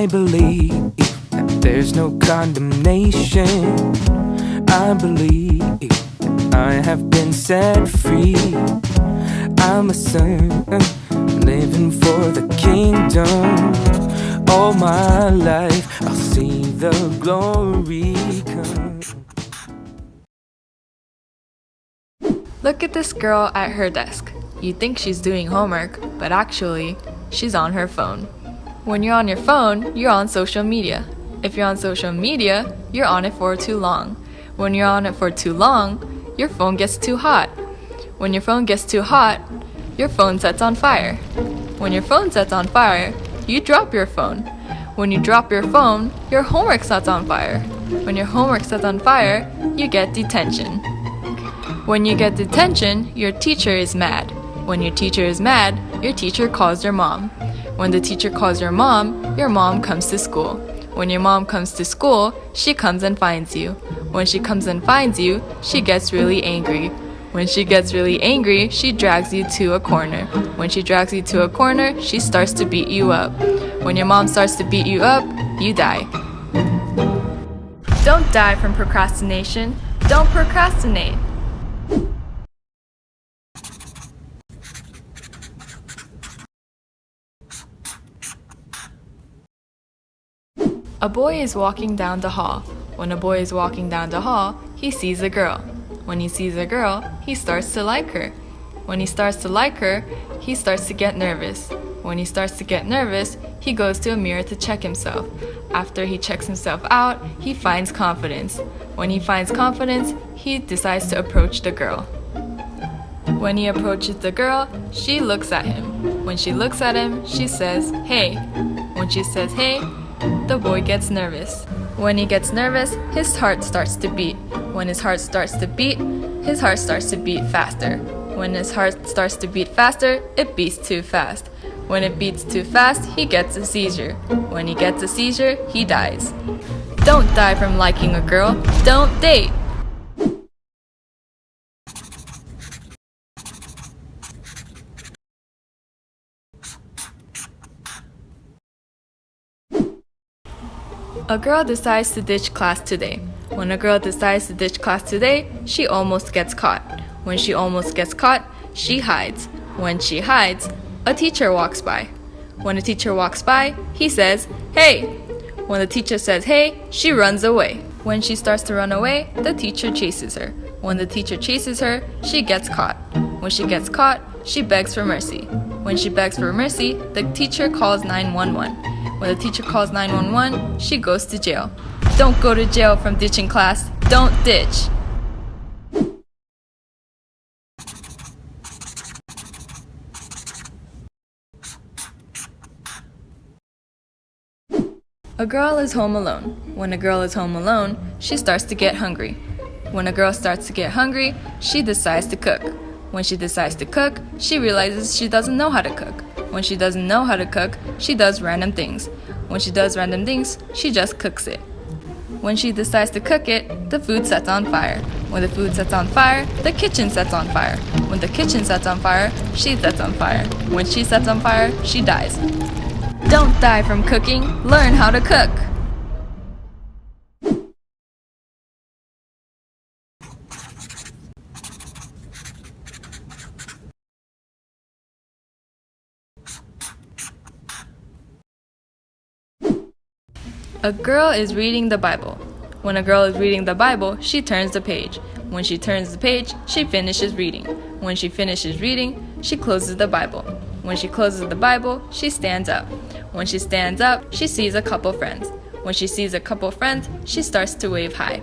I believe that there's no condemnation. I believe that I have been set free. I'm a son living for the kingdom. All my life I'll see the glory come. Look at this girl at her desk. You think she's doing homework, but actually, she's on her phone. When you're on your phone, you're on social media. If you're on social media, you're on it for too long. When you're on it for too long, your phone gets too hot. When your phone gets too hot, your phone sets on fire. When your phone sets on fire, you drop your phone. When you drop your phone, your homework sets on fire. When your homework sets on fire, you get detention. When you get detention, your teacher is mad. When your teacher is mad, your teacher calls your mom. When the teacher calls your mom comes to school. When your mom comes to school, she comes and finds you. When she comes and finds you, she gets really angry. When she gets really angry, she drags you to a corner. When she drags you to a corner, she starts to beat you up. When your mom starts to beat you up, you die. Don't die from procrastination. Don't procrastinate. A boy is walking down the hall. When a boy is walking down the hall, he sees a girl. When he sees a girl, he starts to like her. When he starts to like her, he starts to get nervous. When he starts to get nervous, he goes to a mirror to check himself. After he checks himself out, he finds confidence. When he finds confidence, he decides to approach the girl. When he approaches the girl, she looks at him. When she looks at him, she says, "Hey." When she says, "Hey," the boy gets nervous. When he gets nervous, his heart starts to beat. When his heart starts to beat, his heart starts to beat faster. When his heart starts to beat faster, it beats too fast. When it beats too fast, he gets a seizure. When he gets a seizure, he dies. Don't die from liking a girl. Don't date. A girl decides to ditch class today. When a girl decides to ditch class today, she almost gets caught. When she almost gets caught, she hides. When she hides, a teacher walks by. When a teacher walks by, he says, "Hey." When the teacher says, "Hey," she runs away. When she starts to run away, the teacher chases her. When the teacher chases her, she gets caught. When she gets caught, she begs for mercy. When she begs for mercy, the teacher calls 911. When the teacher calls 911, she goes to jail. Don't go to jail from ditching class. Don't ditch. A girl is home alone. When a girl is home alone, she starts to get hungry. When a girl starts to get hungry, she decides to cook. When she decides to cook, she realizes she doesn't know how to cook. When she doesn't know how to cook, she does random things. When she does random things, she just cooks it. When she decides to cook it, the food sets on fire. When the food sets on fire, the kitchen sets on fire. When the kitchen sets on fire, she sets on fire. When she sets on fire, she dies. Don't die from cooking. Learn how to cook. A girl is reading the Bible. When a girl is reading the Bible, she turns the page. When she turns the page, she finishes reading. When she finishes reading, she closes the Bible. When she closes the Bible, she stands up. When she stands up, she sees a couple friends. When she sees a couple friends, she starts to wave hi.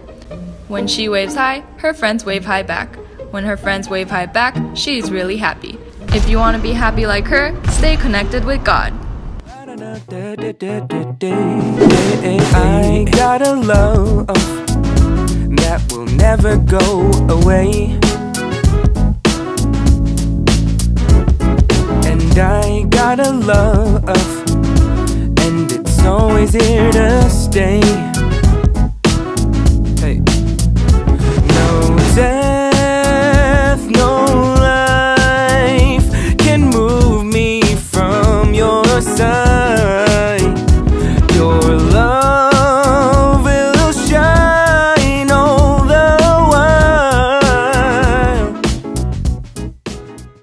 When she waves hi, her friends wave hi back. When her friends wave hi back, she is really happy. If you want to be happy like her, stay connected with God. I got a love that will never go away, and I got a love, and it's always here to stay. Hey. No death, no life can move me from your side.